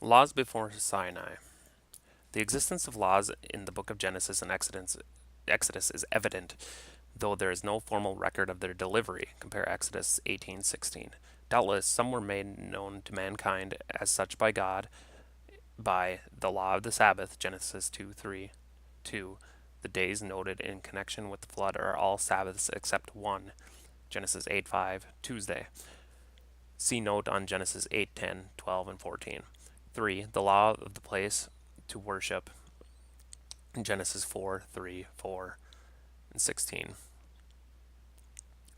Laws before Sinai. The existence of laws in the book of Genesis and Exodus is evident, though there is no formal record of their delivery. Compare Exodus 18:16. Doubtless, some were made known to mankind as such by God by the law of the Sabbath, Genesis 2:3. 2. The days noted in connection with the flood are all Sabbaths except one, Genesis 8:5, Tuesday. See note on Genesis 8:10, 12, and 14. 3. The law of the place to worship, Genesis 4:3, 4, and 16.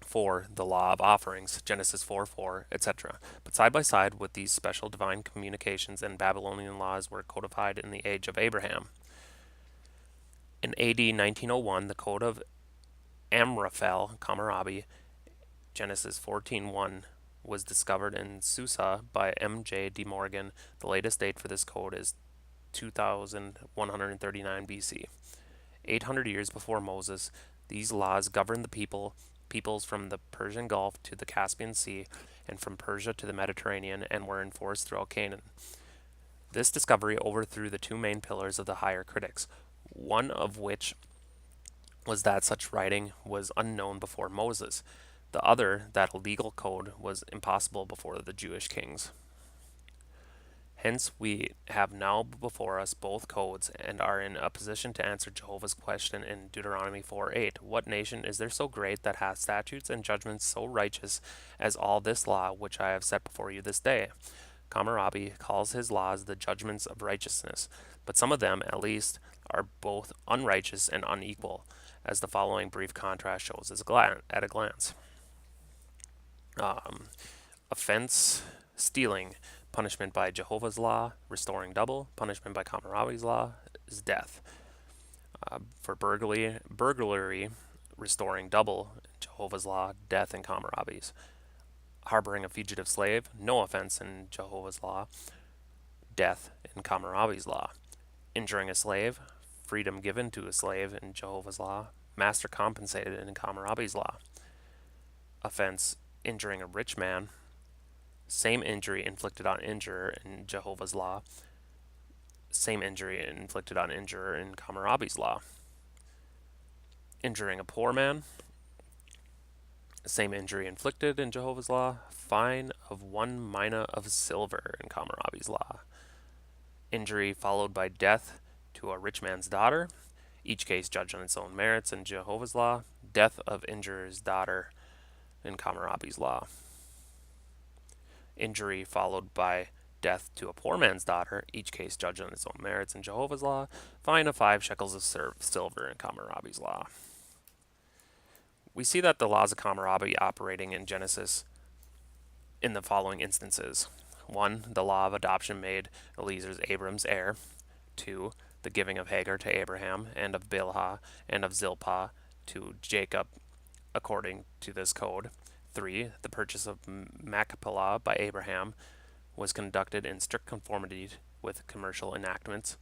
4. The law of offerings, Genesis 4:4, etc. But side by side with these special divine communications and Babylonian laws were codified in the age of Abraham. In AD 1901, the Code of Amraphel, Hammurabi, Genesis 14:1, was discovered in Susa by M.J. De Morgan. The latest date for this code is 2139 BC. 800 years before Moses, these laws governed the peoples from the Persian Gulf to the Caspian Sea and from Persia to the Mediterranean and were enforced throughout Canaan. This discovery overthrew the two main pillars of the higher critics, one of which was that such writing was unknown before Moses, the other that a legal code was impossible before the Jewish kings. Hence, we have now before us both codes and are in a position to answer Jehovah's question in Deuteronomy 4:8. What nation is there so great that hath statutes and judgments so righteous as all this law which I have set before you this day? Hammurabi calls his laws the judgments of righteousness, but some of them, at least, are both unrighteous and unequal, as the following brief contrast shows at a glance. Um, Offense, stealing. Punishment by Jehovah's law, restoring double. Punishment by Hammurabi's law is death. For burglary, restoring double. Jehovah's law, death in Hammurabi's. Harboring a fugitive slave, no offense in Jehovah's law, death in Hammurabi's law. Injuring a slave, freedom given to a slave in Jehovah's law, master compensated in Hammurabi's law. Offense, injuring a rich man, same injury inflicted on injurer in Jehovah's law, same injury inflicted on injurer in Hammurabi's law. Injuring a poor man, same injury inflicted in Jehovah's law, fine of 1 mina of silver in Hammurabi's law. Injury followed by death to a rich man's daughter, each case judged on its own merits in Jehovah's law, death of injurer's daughter in Hammurabi's law. Injury followed by death to a poor man's daughter, each case judged on its own merits in Jehovah's law, fine of 5 shekels of silver in Hammurabi's law. We see that the laws of Hammurabi operating in Genesis in the following instances. 1. The law of adoption made Eliezer Abram's heir. 2. The giving of Hagar to Abraham, and of Bilhah and of Zilpah to Jacob according to this code. 3. The purchase of Machpelah by Abraham was conducted in strict conformity with commercial enactments.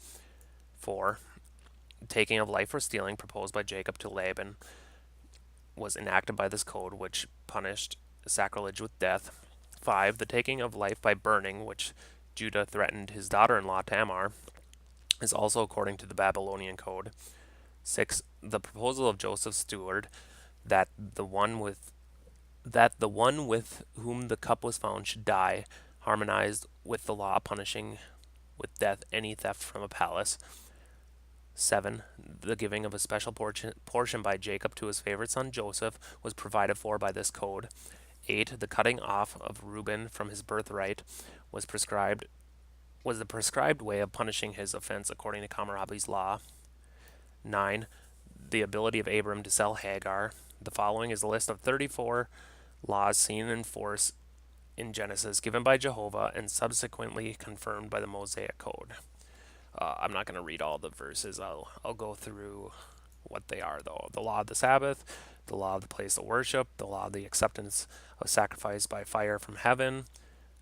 4. Taking of life for stealing proposed by Jacob to Laban was enacted by this code, which punished sacrilege with death. 5. The taking of life by burning, which Judah threatened his daughter-in-law Tamar, is also according to the Babylonian code. 6. The proposal of Joseph's steward that the one with whom the cup was found should die, harmonized with the law punishing with death any theft from a palace. 7. The giving of a special portion by Jacob to his favorite son Joseph was provided for by this code. 8. The cutting off of Reuben from his birthright was the prescribed way of punishing his offense according to Hammurabi's law. 9. The ability of Abram to sell Hagar. The following is a list of 34 laws seen in force in Genesis given by Jehovah and subsequently confirmed by the Mosaic Code. I'm not going to read all the verses. I'll go through what they are, though. The law of the Sabbath, the law of the place of worship, the law of the acceptance of sacrifice by fire from heaven,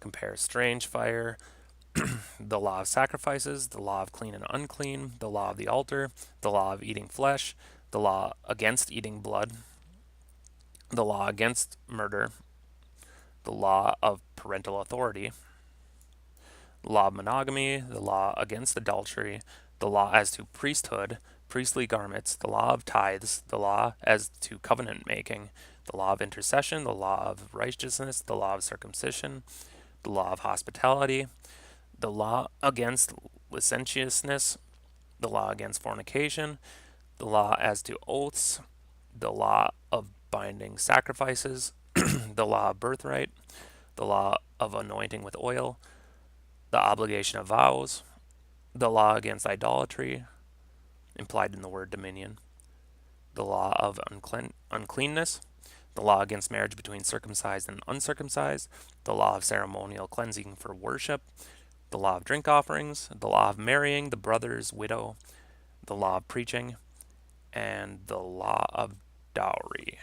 compare strange fire, the law of sacrifices, the law of clean and unclean, the law of the altar, the law of eating flesh, the law against eating blood, the law against murder, the law of parental authority, the law of monogamy, the law against adultery, the law as to priesthood, priestly garments, the law of tithes, the law as to covenant making, the law of intercession, the law of righteousness, the law of circumcision, the law of hospitality, the law against licentiousness, the law against fornication, the law as to oaths, the law of binding sacrifices, the law of birthright, the law of anointing with oil, the obligation of vows, the law against idolatry, implied in the word dominion, the law of uncleanness, the law against marriage between circumcised and uncircumcised, the law of ceremonial cleansing for worship, the law of drink offerings, the law of marrying the brother's widow, the law of preaching, and the law of dowry.